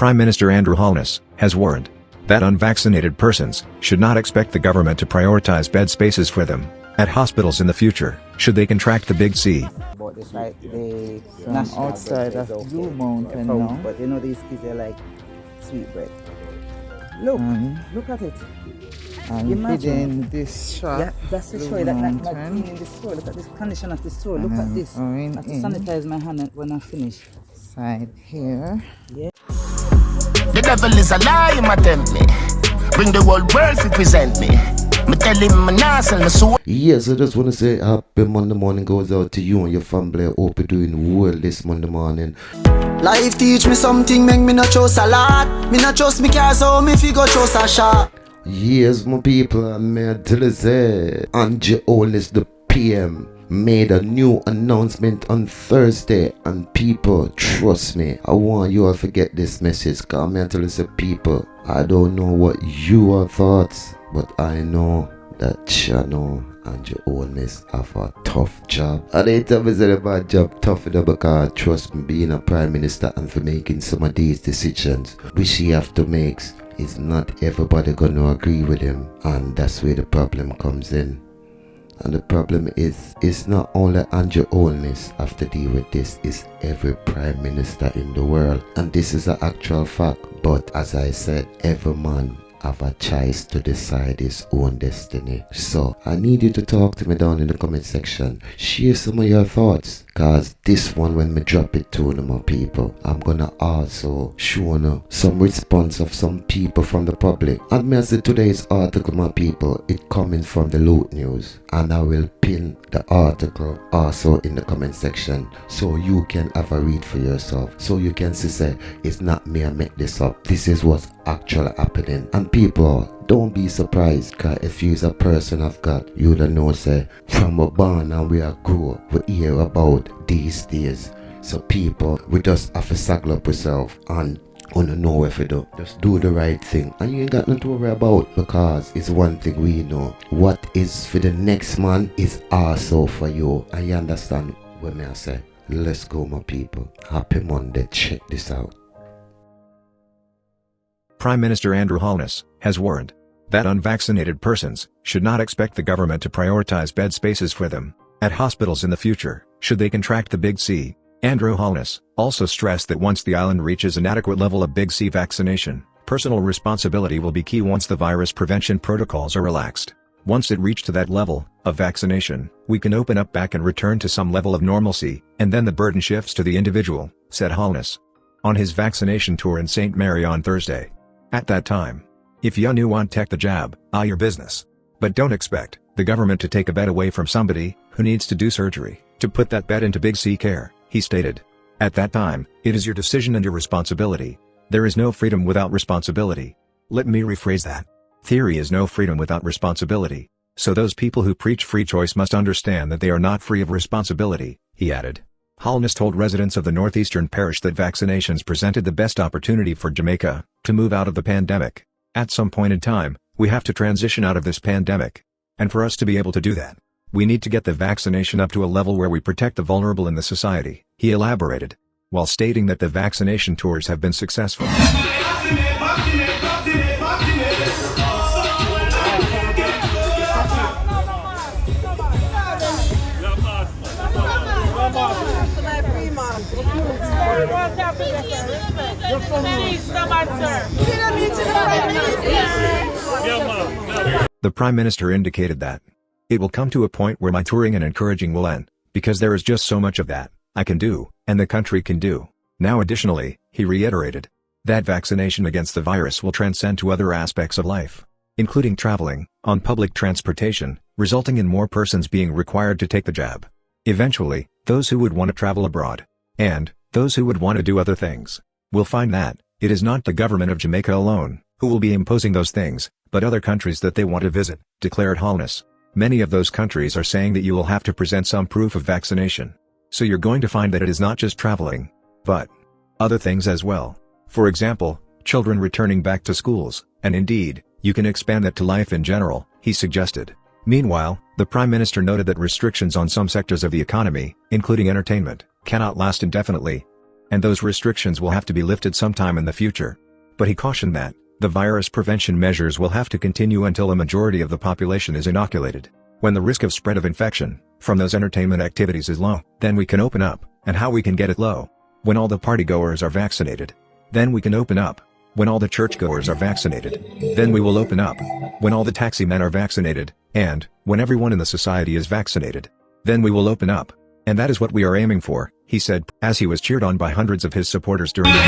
Prime Minister Andrew Holness has warned that unvaccinated persons should not expect the government to prioritize bed spaces for them at hospitals in the future, should they contract the Big C. But it's like the national outside of Blue Mountain now. But you know these kids are like sweet bread. Look, look at it. And Imagine within this shop, yeah, that's the story. Like cleaning the store. Look at this condition of the store. Look at this. I have to sanitize my hand when I finish. Side here. Yeah. The devil is a lie, him attempt me. Bring the whole world to present me. Me tell him my nas and my soul. Yes, I just want to say happy Monday morning goes out to you and your family. Hope you're doing well this Monday morning. Life teach me something, make me not trust a lot. Me not trust me car, so me figure trust a shot. Yes, my people, I'm here to say Holness, the PM, made a new announcement on Thursday, and people, trust me, I want you all to get this message. Come here to say, people, I don't know what your thoughts, but I know that Chano and Holness have a tough job. And they tell me that a bad job tough enough because trust me, being a prime minister and for making some of these decisions which he have to make, is not everybody gonna agree with him, and that's where the problem comes in. And the problem is, it's not only Andrew Holness have to deal with this, it's every prime minister in the world, and this is an actual fact. But as I said, every man have a choice to decide his own destiny. So I need you to talk to me down in the comment section. Share some of your thoughts, cause this one, when me drop it to my people, I'm gonna also show some response of some people from the public. And me say today's article, my people, it coming from the Loot News, and I will pin the article also in the comment section so you can have a read for yourself, so you can see say it's not me, I make this up, this is what's actually happening. And people, don't be surprised, cause if you's a person of God, you don't know say from a born and we are grow, we hear about these days. So people, we just have to saddle up yourself and wanna know what to do. Just do the right thing, and you ain't got nothing to worry about, because it's one thing we know: what is for the next man is also for you. And you understand what me I say? Let's go, my people. Happy Monday. Check this out. Prime Minister Andrew Holness has warned that unvaccinated persons should not expect the government to prioritize bed spaces for them at hospitals in the future, should they contract the Big C. Andrew Holness also stressed that once the island reaches an adequate level of Big C vaccination, personal responsibility will be key once the virus prevention protocols are relaxed. Once it reached to that level of vaccination, we can open up back and return to some level of normalcy, and then the burden shifts to the individual, said Holness on his vaccination tour in St. Mary on Thursday. At that time, if you want take the jab, your business. But don't expect the government to take a bed away from somebody who needs to do surgery to put that bed into Big C care, he stated. At that time, it is your decision and your responsibility. There is no freedom without responsibility. Let me rephrase that. Theory is no freedom without responsibility. So those people who preach free choice must understand that they are not free of responsibility, he added. Holness told residents of the northeastern parish that vaccinations presented the best opportunity for Jamaica to move out of the pandemic. At some point in time, we have to transition out of this pandemic. And for us to be able to do that, we need to get the vaccination up to a level where we protect the vulnerable in the society, he elaborated, while stating that the vaccination tours have been successful. The Prime Minister indicated that it will come to a point where my touring and encouraging will end, because there is just so much of that I can do, and the country can do. Now additionally, he reiterated that vaccination against the virus will transcend to other aspects of life, including traveling on public transportation, resulting in more persons being required to take the jab. Eventually, those who would want to travel abroad, and those who would want to do other things, will find that it is not the government of Jamaica alone who will be imposing those things, but other countries that they want to visit, declared Holness. Many of those countries are saying that you will have to present some proof of vaccination. So you're going to find that it is not just traveling, but other things as well. For example, children returning back to schools, and indeed, you can expand that to life in general, he suggested. Meanwhile, the Prime Minister noted that restrictions on some sectors of the economy, including entertainment, cannot last indefinitely. and those restrictions will have to be lifted sometime in the future. But he cautioned that the virus prevention measures will have to continue until a majority of the population is inoculated. When the risk of spread of infection from those entertainment activities is low, then we can open up. And how we can get it low? When all the partygoers are vaccinated. Then we can open up. When all the churchgoers are vaccinated. Then we will open up. When all the taxi men are vaccinated, and when everyone in the society is vaccinated. Then we will open up. And that is what we are aiming for, he said, as he was cheered on by hundreds of his supporters during the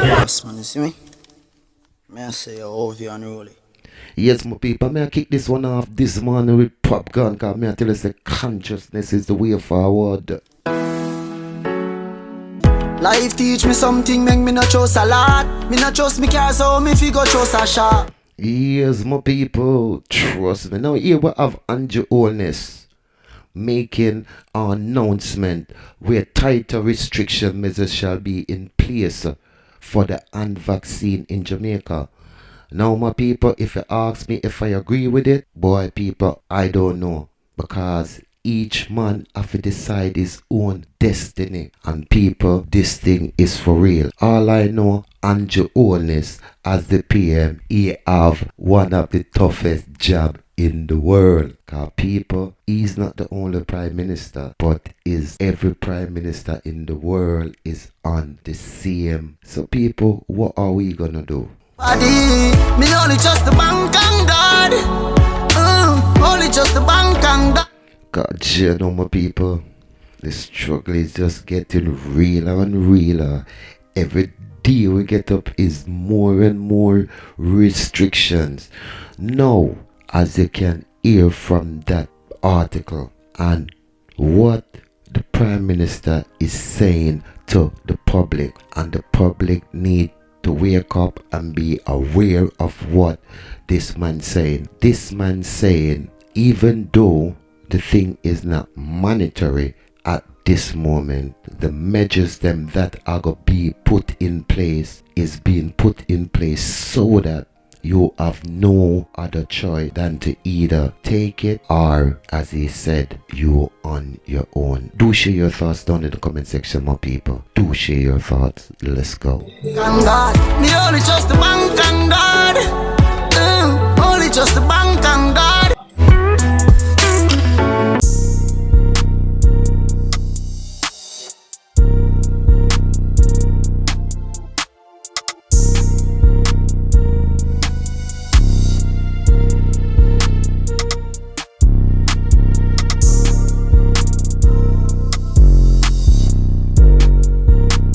Yes, man, you see me? May I say you're you unruly? Yes, my people, may I kick this one off this morning with popcorn, cause may I tell us that consciousness is the way forward. Life teach me something, make me not trust a lot. Me not trust me car, so me figure trust a shot. Yes, my people, trust me. Now here we have Holness making an announcement where tighter restriction measures shall be in place for the vaccine in Jamaica. Now my people, if you ask me if I agree with it, boy people, I don't know. Because each man have to decide his own destiny. And people, this thing is for real. All I know, Holness as the PM, he have one of the toughest job in the world. Cause people, he's not the only prime minister, but is every prime minister in the world is on the same. So people, what are we gonna do? Body, me only just the bank and God. Only just the bank and God. God, you know my people, the struggle is just getting realer and realer. Every day we get up is more and more restrictions. Now, as you can hear from that article and what the Prime Minister is saying to the public, and the public need to wake up and be aware of what this man saying. This man saying, even though the thing is not mandatory at this moment, the measures them that are going to be put in place is being put in place so that you have no other choice than to either take it or, as he said, you on your own. Do share your thoughts down in the comment section, my people. Do share your thoughts. Let's go. God, me only just the bank and God. Only just the bank and God.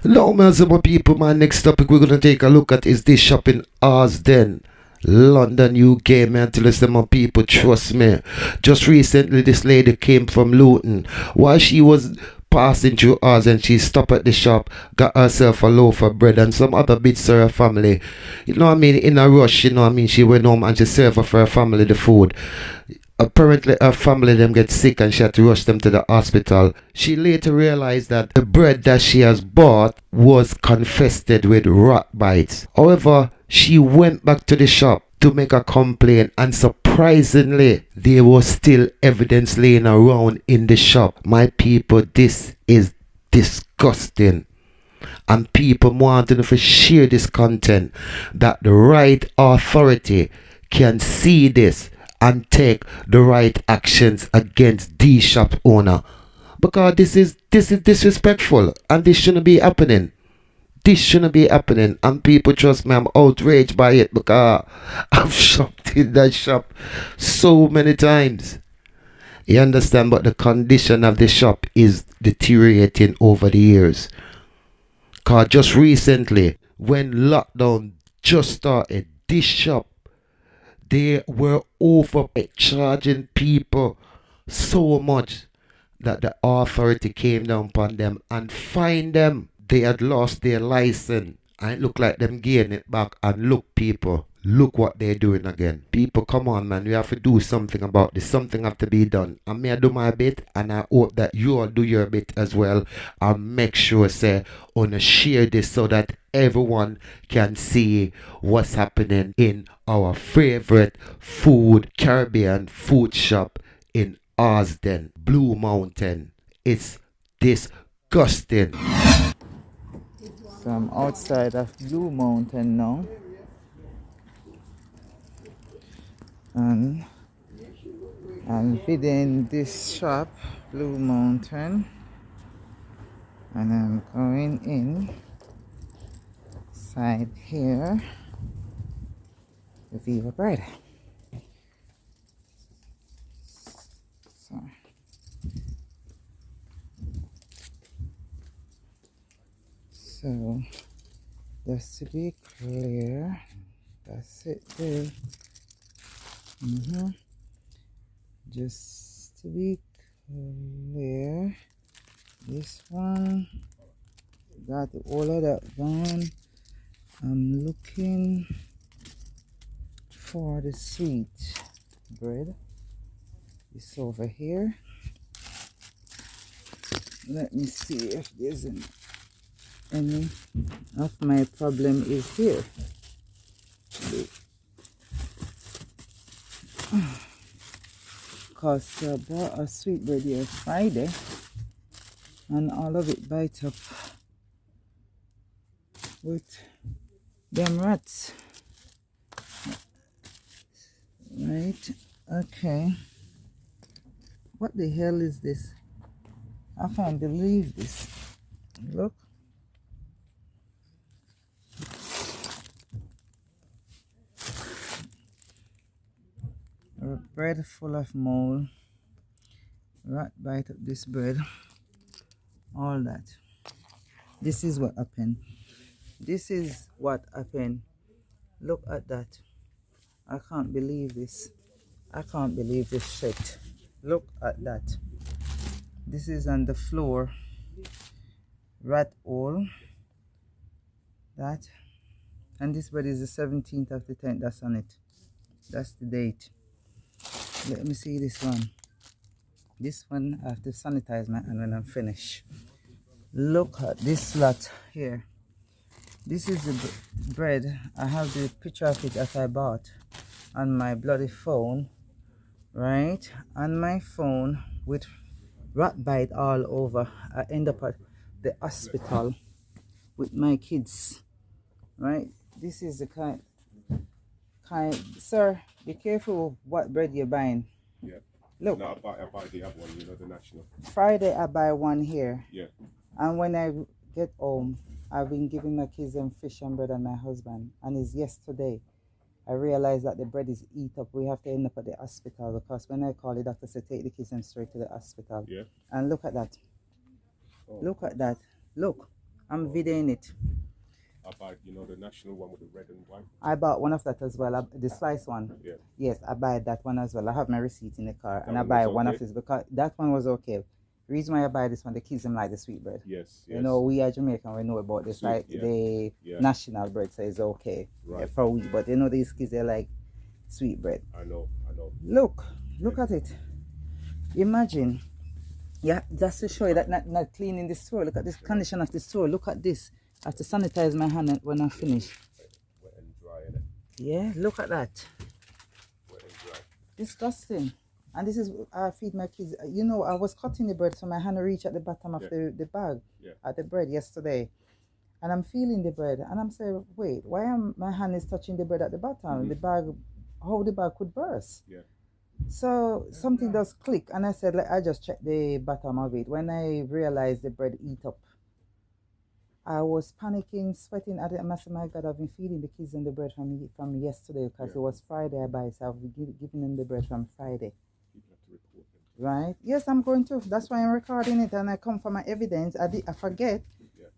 Now, man, so my people, my next topic we're going to take a look at is this shop in Harlesden, London, UK, man. Tell us, my people, trust me. Just recently, this lady came from Luton. While she was passing through Harlesden, she stopped at the shop, got herself a loaf of bread and some other bits for her family. You know what I mean? In a rush, you know what I mean? She went home and she served for her family the food. Apparently her family them get sick and she had to rush them to the hospital. She later realized that the bread that she has bought was infested with rat bites. However, she went back to the shop to make a complaint, and surprisingly, there was still evidence laying around in the shop. My people, this is disgusting. And people wanting to share this content that the right authority can see this and take the right actions against the shop owner, because this is disrespectful and this shouldn't be happening. This shouldn't be happening, and people, trust me, I'm outraged by it because I've shopped in that shop so many times. You understand? But the condition of the shop is deteriorating over the years. Because just recently, when lockdown just started, this shop, they were overcharging people so much that the authority came down upon them and fined them. They had lost their license. And it looked like them getting it back. And look, people, look what they're doing again. People, come on, man. We have to do something about this. Something have to be done. I may do my bit, and I hope that you all do your bit as well. And make sure, say, on share this so that everyone can see what's happening in our favorite Caribbean food shop in Harlesden, Blue Mountain. It's disgusting. So I'm outside of Blue Mountain now. And I'm feeding this shop, Blue Mountain. And I'm going inside here to Viva Bread. So just to be clear, that's it there. Just to be clear, this one got all of that done. I'm looking for the sweet bread. It's over here. Let me see if there's any of my problem is here. Because I bought a sweet bread here Friday and all of it bite up with them rats. Right, okay. What the hell is this? I can't believe this. Look. A bread full of mold. Rat bite up this bread. All that. This is what happened. This is what happened. Look at that. I can't believe this. I can't believe this shit. Look at that. This is on the floor. Rat hole. That. And this bread is the 17th of the 10th. That's on it. That's the date. Let me see this one. This one I have to sanitize my hand when I'm finished. Look at this lot here. This is the bread. I have the picture of it that I bought on my bloody phone. Right? On my phone with rat bite all over. I end up at the hospital with my kids. Right? This is the kind. Sir, be careful what bread you're buying. Yeah. Look. No, I buy the other one, you know, the national. Friday I buy one here. Yeah. And when I get home, I've been giving my kids them fish and bread and my husband. And it's yesterday I realized that the bread is eat up. We have to end up at the hospital because when I call the doctor said take the kids them straight to the hospital. Yeah. And look at that. Oh. Look at that. Look. I'm videoing it. I buy, you know, the national one with the red and white. I bought one of that as well, the slice one. Yeah. Yes, I buy that one as well. I have my receipt in the car, and I buy one of this because that one was okay. The reason why I buy this one, the kids them like the sweet bread. Yes. You know, we are Jamaican, we know about this, like the national bread, so it's okay for we. But you know, these kids they like sweet bread. I know. Look at it. Imagine. Yeah, just to show you that not cleaning the store. Look at this condition of the store. Look at this. I have to sanitize my hand when I finish. Wet and dry, innit? Yeah, look at that. Wet and dry. Disgusting. And this is I feed my kids. You know, I was cutting the bread so my hand reached at the bottom of the bag at the bread yesterday. And I'm feeling the bread. And I'm saying, wait, why am my hand is touching the bread at the bottom? The bag, how the bag could burst. Yeah. So something does click. And I said, I just checked the bottom of it. When I realized the bread eat up, I was panicking, sweating. I said, my God, I've been feeding the kids in the bread from yesterday because it was Friday I buy, so I've been giving them the bread from Friday. People have to report them. Right? Yes, I'm going to. That's why I'm recording it and I come for my evidence. I forget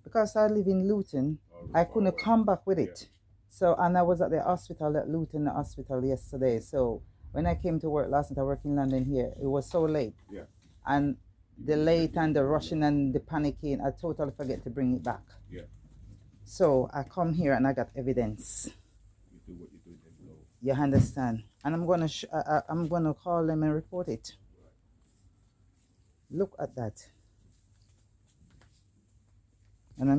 because I live in Luton. I couldn't come back with it. So, and I was at the hospital, at Luton Hospital yesterday. So when I came to work last night, I work in London here. It was so late. Yeah. And the late and the rushing and the panicking, I totally forget to bring it back. Yeah. So I come here and I got evidence. You do what you do then. You understand? And I'm gonna call them and report it. Look at that. And